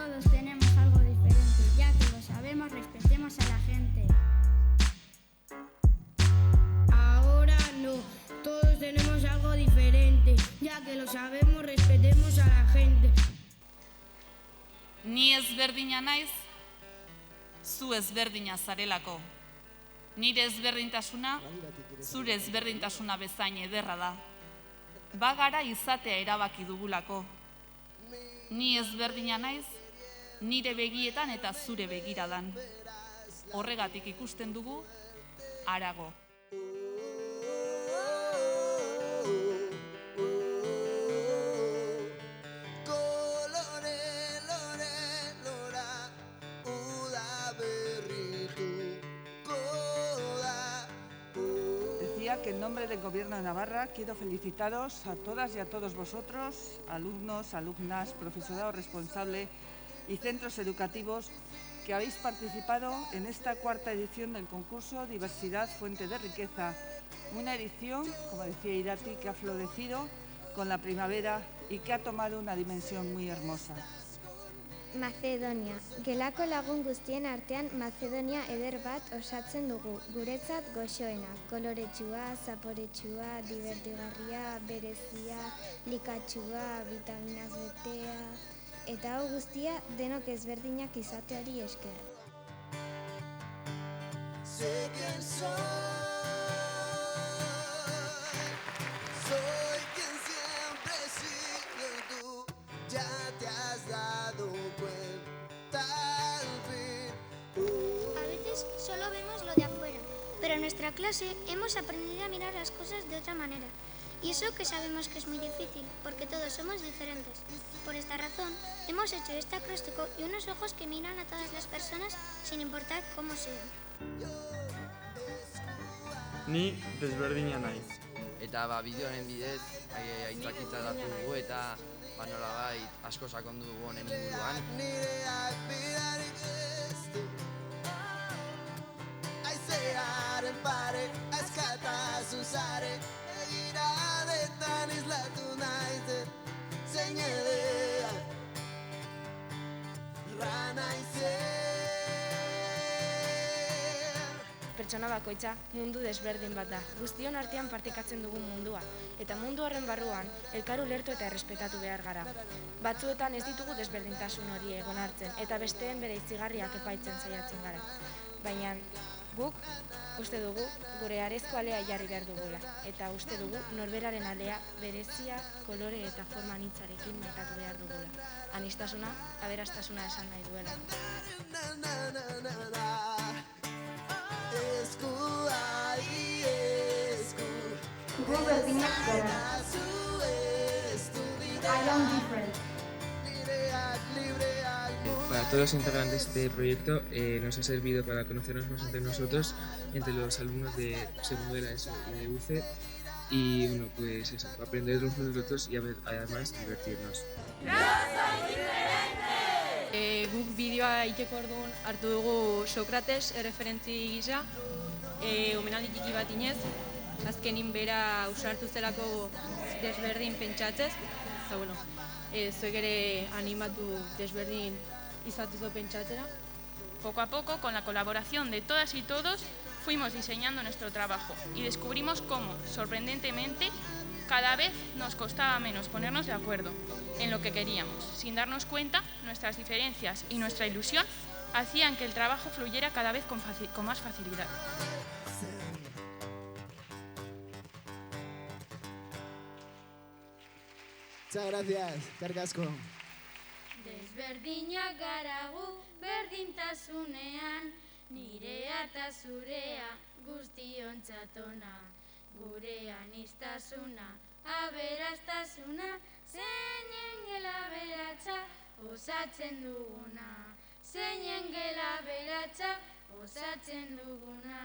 todos tenemos algo diferente, ya que lo sabemos, respetemos a la gente. Ahora no, todos tenemos algo diferente, ya que lo sabemos, respetemos a la gente. Ni ezberdina naiz, zu ezberdina zarelako. Nire ezberdintasuna, zure ezberdintasuna bezain ederra da. Bagara izatea erabaki dugulako. Ni ezberdina naiz, nire begietan eta zure begiradan. Horregatik ikusten dugu, harago. Que en nombre del Gobierno de Navarra quiero felicitaros a todas y a todos vosotros, alumnos, alumnas, profesorado responsable y centros educativos que habéis participado en esta cuarta edición del concurso Diversidad, Fuente de Riqueza. Una edición, como decía Irati, que ha florecido con la primavera y que ha tomado una dimensión muy hermosa. Macedonia. Gelako lagun guztien artean Macedonia eder bat osatzen dugu. Guretzat goxoena, koloretsua, zaporetsua, divertigarria, berezia, likatxua, vitaminaz betea, eta hau guztia denok ezberdinak izateari esker. Soy quien siempre sigue tú, ya te has dado cuenta al fin. A veces solo vemos lo de afuera, pero en nuestra clase hemos aprendido a mirar las cosas de otra manera. Y eso que sabemos que es muy difícil, porque todos somos diferentes. Por esta razón, hemos hecho este acróstico y unos ojos que miran a todas las personas sin importar cómo sean. Ni desberdina naiz. Eta bideoaren bidez aitzakitza hartu dugu eta nolabait asko sakondu dugu honen inguruan. Aizearen pare, askatasun zare, egiradetan islatu naizen, zein edea, ranaizen. Pertsona bakoitza mundu desberdin bat da. Guztion artean partekatzen dugun mundua. Eta mundu horren barruan, elkar ulertu eta errespetatu behar gara. Batzuetan ez ditugu desberdintasun hori egon hartzen, eta besteen bere itzigarriak epaitzen saiatzen gara. Baina guk uste dugu gure arezko alea jarri behar dugula. Eta uste dugu norberaren alea berezia, kolore eta forma anitzarekin metatu behar dugula. Aniztasuna, aberastasuna esan nahi duela. Gu berdinak gara. I am different. Para todos los integrantes de este proyecto nos ha servido para conocernos más entre nosotros, entre los alumnos de segundo de la ESO y de UCE, y bueno, pues eso, aprender los unos de los otros y además divertirnos. Guk bideoa egiteko orduan hartu dugu Sokrates erreferentzi gisa, omenaldi txiki bat inez, azkenin bera usartu zelako desberdin pentsatzez, eta bueno, zuek ere animatu desberdin izateko pentsatzera. Poco a poco, con la colaboración de todas y todos, fuimos diseñando nuestro trabajo y descubrimos cómo, sorprendentemente, cada vez nos costaba menos ponernos de acuerdo en lo que queríamos. Sin darnos cuenta, nuestras diferencias y nuestra ilusión hacían que el trabajo fluyera cada vez con más facilidad. Muchas gracias, kargasko. Desberdinak gara gu berdintasunean, nirea eta zurea guztiontzat ona. Gure aniztasuna, aberastasuna, zeinen gela beratza osatzen duguna. Zeinen gela beratza osatzen duguna.